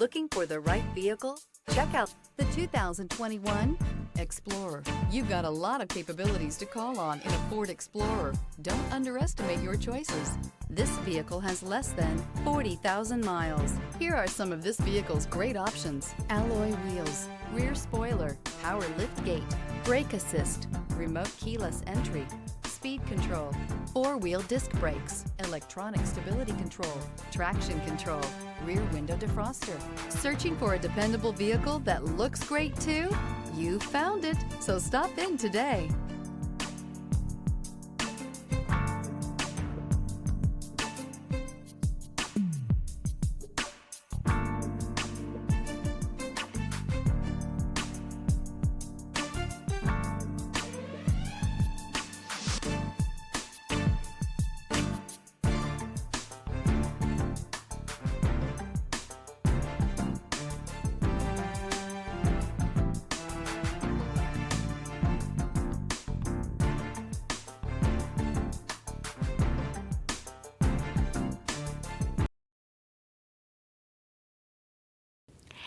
Looking for the right vehicle? Check out the 2021 Explorer. You've got a lot of capabilities to call on in a Ford Explorer. Don't underestimate your choices. This vehicle has less than 40,000 miles. Here are some of this vehicle's great options: alloy wheels, rear spoiler, power lift gate, brake assist, remote keyless entry, speed control, four-wheel disc brakes, electronic stability control, traction control, rear window defroster. Searching for a dependable vehicle that looks great too? You found it, so stop in today.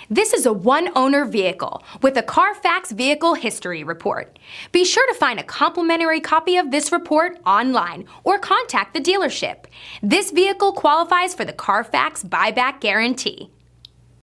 This is a one-owner vehicle with a Carfax Vehicle History Report. Be sure to find a complimentary copy of this report online or contact the dealership. This vehicle qualifies for the Carfax Buyback Guarantee.